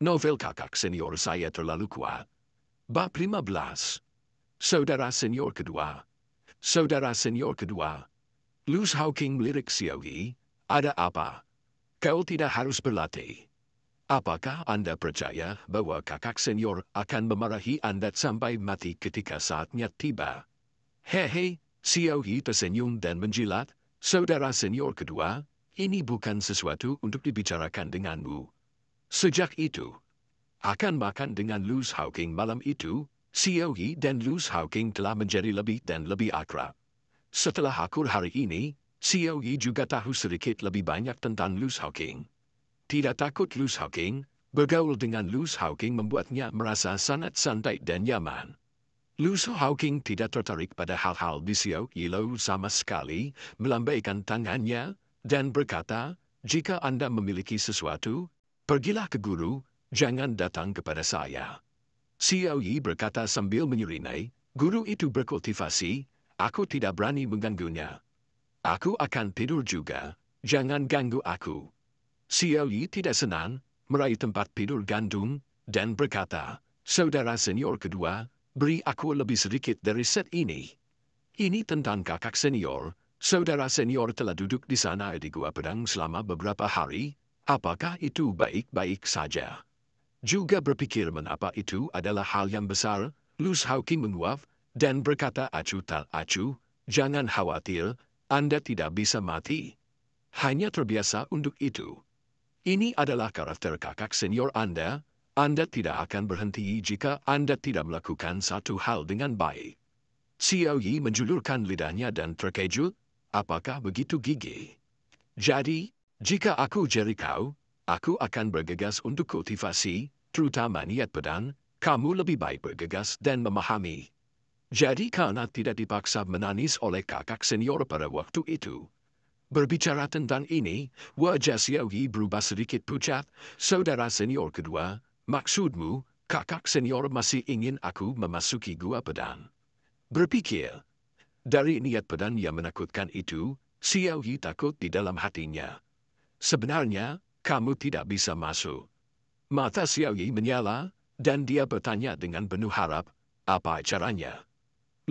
Novel kakak senior saya terlalu kuat. Bab 15. Saudara senior kedua. Saudara senior kedua. Luz Hawking melirik Xiaoyi. Ada apa? Kau tidak harus berlatih. Apakah Anda percaya bahwa kakak senior akan memarahi Anda sampai mati ketika saatnya tiba? Hehe, Xiaoyi tersenyum dan menjilat. Saudara senior kedua, ini bukan sesuatu untuk dibicarakan denganmu. Sejak itu, akan makan dengan Luz Hawking malam itu, Xiaoyi dan Luz Hawking telah menjadi lebih dan lebih akrab. Setelah akur hari ini, Xiaoyi juga tahu sedikit lebih banyak tentang Luz Hawking. Tidak takut Luz Hawking, bergaul dengan Luz Hawking membuatnya merasa sangat santai dan nyaman. Luz Hawking tidak tertarik pada hal-hal di Xiaoyi sama sekali, melambaikan tangannya, dan berkata, jika Anda memiliki sesuatu, pergilah ke guru, jangan datang kepada saya. Xiaoyi berkata sambil menyeringai, guru itu berkultivasi, aku tidak berani mengganggunya. Aku akan tidur juga, jangan ganggu aku. Xiaoyi tidak senang, meraih tempat tidur gandum, dan berkata, saudara senior kedua, beri aku lebih sedikit dari set ini. Ini tentang kakak senior, saudara senior telah duduk di sana di Gua Pedang selama beberapa hari, apakah itu baik-baik saja? Juga berpikir mengapa itu adalah hal yang besar, Luz Hawking menguap, dan berkata acuh tak acuh, jangan khawatir, Anda tidak bisa mati. Hanya terbiasa untuk itu. Ini adalah karakter kakak senior Anda tidak akan berhenti jika Anda tidak melakukan satu hal dengan baik. Xiaoyi menjulurkan lidahnya dan terkejut, apakah begitu gigih? Jadi, jika aku jadi kau, aku akan bergegas untuk kultivasi, terutama niat pedang, kamu lebih baik bergegas dan memahami. Jadi karena tidak dipaksa menangis oleh kakak senior pada waktu itu. Berbicara tentang ini, wajah Xiaoyi berubah sedikit pucat, saudara senior kedua, maksudmu, kakak senior masih ingin aku memasuki Gua Pedang. Berpikir, dari niat pedang yang menakutkan itu, Xiaoyi takut di dalam hatinya. Sebenarnya, kamu tidak bisa masuk. Mata Xiaoyi menyala, dan dia bertanya dengan penuh harap, apa caranya?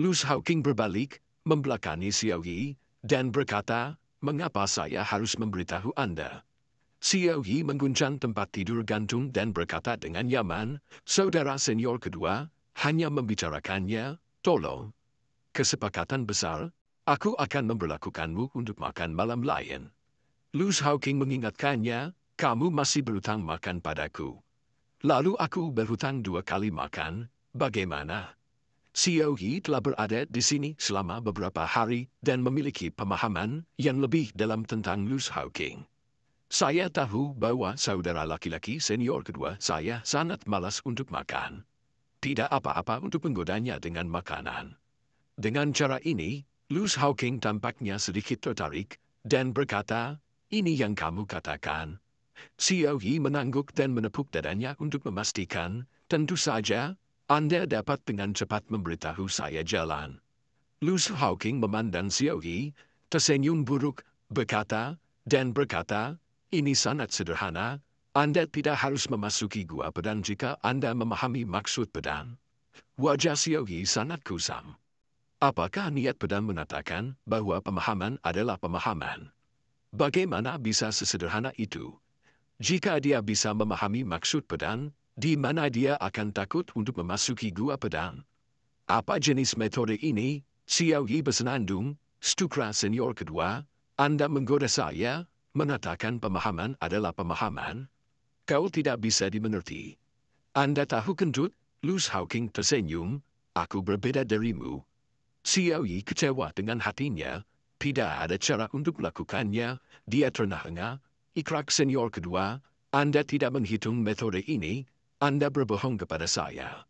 Luz Hawking berbalik, membelakangi Xiaoyi, dan berkata, mengapa saya harus memberitahu Anda? Xiaoyi mengguncang tempat tidur gantung dan berkata dengan nyaman, saudara senior kedua, hanya membicarakannya, tolong. Kesepakatan besar, aku akan memberlakukanmu untuk makan malam lain. Luz Hawking mengingatkannya, kamu masih berhutang makan padaku. Lalu aku berhutang 2 kali makan, bagaimana? Xiaoyi telah berada di sini selama beberapa hari dan memiliki pemahaman yang lebih dalam tentang Luz Hawking. Saya tahu bahwa saudara laki-laki senior kedua saya sangat malas untuk makan. Tidak apa-apa untuk menggodanya dengan makanan. Dengan cara ini, Luz Hawking tampaknya sedikit tertarik dan berkata, ini yang kamu katakan. Xiaoyi mengangguk dan menepuk dadanya untuk memastikan, tentu saja, Anda dapat dengan cepat memberitahu saya jalan. Luz Hawking memandang Xiaoyi, tersenyum buruk, berkata, ini sangat sederhana, Anda tidak harus memasuki Gua Pedang jika Anda memahami maksud pedang. Wajah Xiaoyi sangat kusam. Apakah niat pedang mengatakan bahwa pemahaman adalah pemahaman? Bagaimana bisa sesederhana itu? Jika dia bisa memahami maksud pedang, di mana dia akan takut untuk memasuki Gua Pedang? Apa jenis metode ini? Xiaoyi bersenandung, Stukra senior kedua, Anda menggoda saya, mengatakan pemahaman adalah pemahaman. Kau tidak bisa dimengerti. Anda tahu kentut? Luz Hawking tersenyum, aku berbeda darimu. Xiaoyi kecewa dengan hatinya, tidak ada cara untuk melakukannya, dia terengah-engah. Ikrak senior kedua, Anda tidak menghitung metode ini, Anda berbohong kepada saya.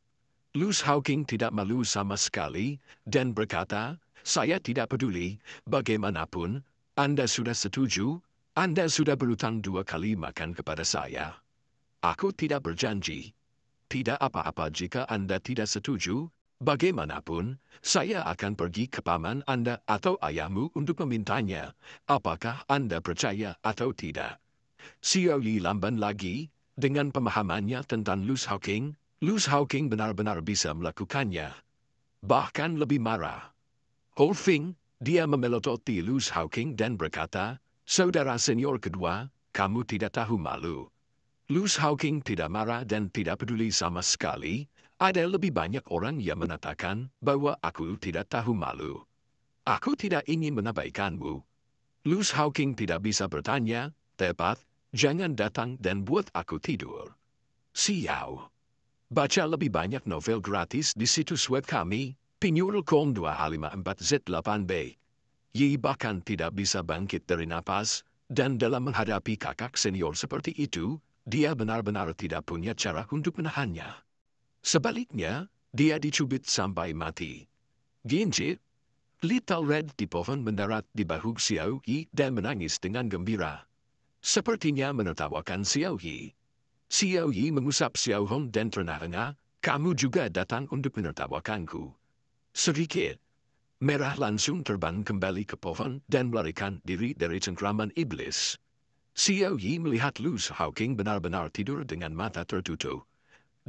Luz Hawking tidak malu sama sekali, dan berkata, saya tidak peduli, bagaimanapun, Anda sudah setuju, Anda sudah berhutang 2 kali makan kepada saya. Aku tidak berjanji. Tidak apa-apa jika Anda tidak setuju, bagaimanapun, saya akan pergi ke paman Anda atau ayahmu untuk memintanya, apakah Anda percaya atau tidak. Xiaoyi lamban lagi, Dengan pemahamannya tentang Luz Hawking benar-benar bisa melakukannya. Bahkan lebih marah. Holfing, dia memelototi Luz Hawking dan berkata, "Saudara senior kedua, kamu tidak tahu malu." Luz Hawking tidak marah dan tidak peduli sama sekali. Ada lebih banyak orang yang mengatakan bahwa aku tidak tahu malu. Aku tidak ingin menabaikanmu. Luz Hawking tidak bisa bertanya, tepat, jangan datang dan buat aku tidur. Siau. Baca lebih banyak novel gratis di situs web kami, pinyurulcom2h54z8b. Yi bahkan tidak bisa bangkit dari napas, dan dalam menghadapi kakak senior seperti itu, dia benar-benar tidak punya cara untuk menahannya. Sebaliknya, dia dicubit sampai mati. Ginjit, Little Red di pohon mendarat di bahu Xiao Yi dan menangis dengan gembira. Sepertinya menertawakan Xiao Yi. Xiao Yi mengusap Xiao Hong dan terengah-engah, "Kamu juga datang untuk menertawakanku." Sedikit. Merah langsung terbang kembali ke pohon dan melarikan diri dari cengkraman iblis. Xiao Yi melihat Luz Hawking benar-benar tidur dengan mata tertutup.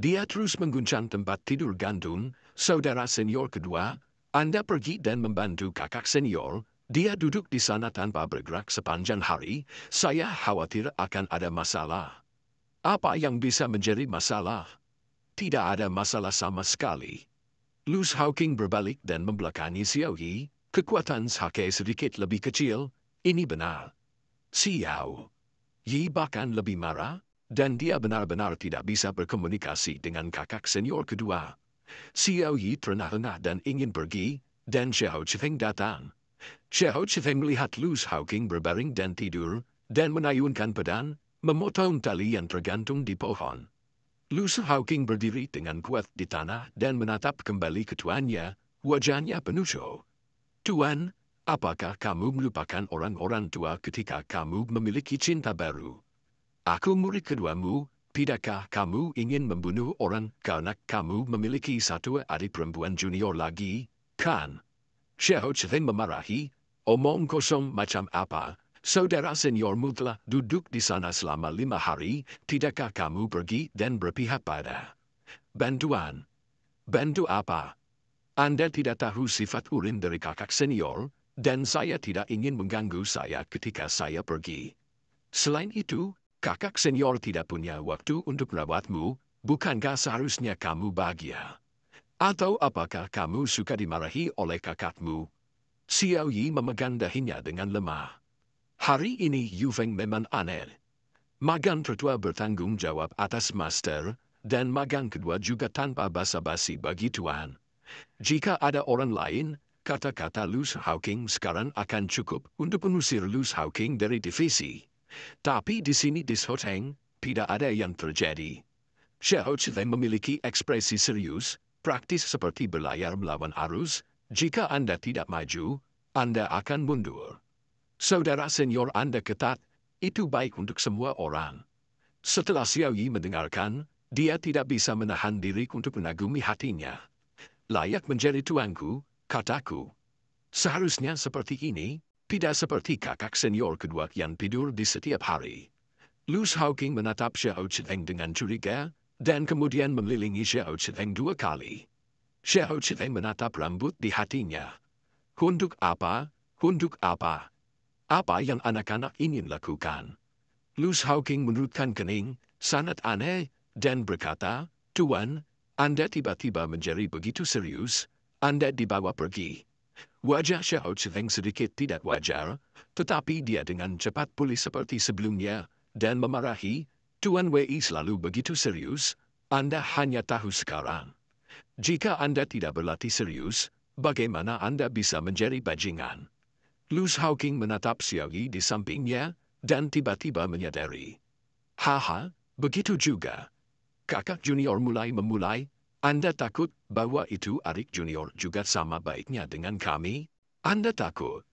Dia terus mengguncang tempat tidur gantung. "Saudara senior kedua, Anda pergi dan membantu kakak senior. Dia duduk di sana tanpa bergerak sepanjang hari. Saya khawatir akan ada masalah." Apa yang bisa menjadi masalah? Tidak ada masalah sama sekali. Luz Hawking berbalik dan membelakangi Xiao Yi. "Kekuatan Sake sedikit lebih kecil, ini benar." Xiao Yi bahkan lebih marah, dan dia benar-benar tidak bisa berkomunikasi dengan kakak senior kedua. Xiao Yi terengah-engah dan ingin pergi, dan Xiao Chifeng datang. Xiao Chifeng melihat Luz Hawking berbaring dan tidur, dan menayunkan pedang, memotong tali yang tergantung di pohon. Luz Hawking berdiri dengan kuat di tanah dan menatap kembali ke tuannya, wajahnya penuh show. "Tuan, apakah kamu melupakan orang-orang tua ketika kamu memiliki cinta baru? Aku murid keduamu, tidakkah kamu ingin membunuh orang karena kamu memiliki satu adik perempuan junior lagi, kan?" Xiao Chifeng memarahi, "Omong kosong macam apa? Saudara seniormu telah duduk di sana selama 5 hari, tidakkah kamu pergi dan berpihak pada bantuan?" "Bantu apa? Anda tidak tahu sifat urin dari kakak senior, dan saya tidak ingin mengganggu saya ketika saya pergi. Selain itu, kakak senior tidak punya waktu untuk merawatmu, bukankah seharusnya kamu bahagia? Atau apakah kamu suka dimarahi oleh kakakmu?" Xiao Yi memegang dahinya dengan lemah. Hari ini Yu Feng memang aneh. Magang tertua bertanggung jawab atas master, dan magang kedua juga tanpa basa-basi bagi tuan. Jika ada orang lain, kata-kata Luz Hawking sekarang akan cukup untuk mengusir Luz Hawking dari divisi. Tapi di sini di Shoteng, tidak ada yang terjadi. Xiao Chifeng memiliki ekspresi serius, praktis seperti berlayar melawan arus. "Jika Anda tidak maju, Anda akan mundur. Saudara senior Anda ketat, itu baik untuk semua orang." Setelah Xiao Yi mendengarkan, dia tidak bisa menahan diri untuk mengagumi hatinya. "Layak menjadi tuanku," kataku. "Seharusnya seperti ini, tidak seperti kakak senior kedua yang tidur di setiap hari." Luz Hawking menatap Xiao Chifeng dengan curiga, dan kemudian mengelilingi Xiao Chifeng 2 kali. Xiao Chifeng menatap rambut di hatinya. "Untuk apa? Untuk apa? Apa yang anak-anak ingin lakukan?" Luz Hawking menurutkan kening, sangat aneh, dan berkata, "Tuan, Anda tiba-tiba menjadi begitu serius, Anda dibawa pergi." Wajah Xiao Chifeng sedikit tidak wajar, tetapi dia dengan cepat pulih seperti sebelumnya, dan memarahi, "Tuan Wei selalu begitu serius, Anda hanya tahu sekarang. Jika Anda tidak berlatih serius, bagaimana Anda bisa menjadi bajingan?" Luz Hawking menatap Xiao Yi di sampingnya, dan tiba-tiba menyadari. "Haha, begitu juga. Kakak junior memulai, Anda takut bahwa itu adik junior juga sama baiknya dengan kami? Anda takut?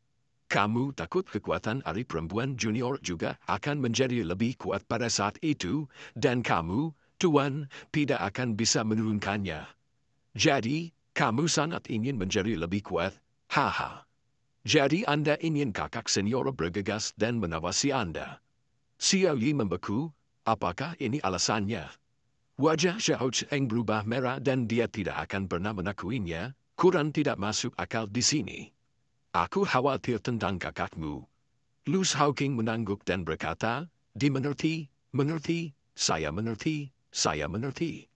Kamu takut kekuatan adik perempuan junior juga akan menjadi lebih kuat pada saat itu, dan kamu, tuan, tidak akan bisa menurunkannya. Jadi, kamu sangat ingin menjadi lebih kuat, haha. Jadi Anda ingin kakak senior bergegas dan mengawasi Anda." Xiao Yi membeku, Apakah ini alasannya? Wajah Xiao Cheng berubah merah dan dia tidak akan pernah mengakuinya. Kurang tidak masuk akal di sini. Aku khawatir tentang kakakmu. Lu Shaoqing mengangguk dan berkata, dimengerti, mengerti, saya mengerti, saya mengerti.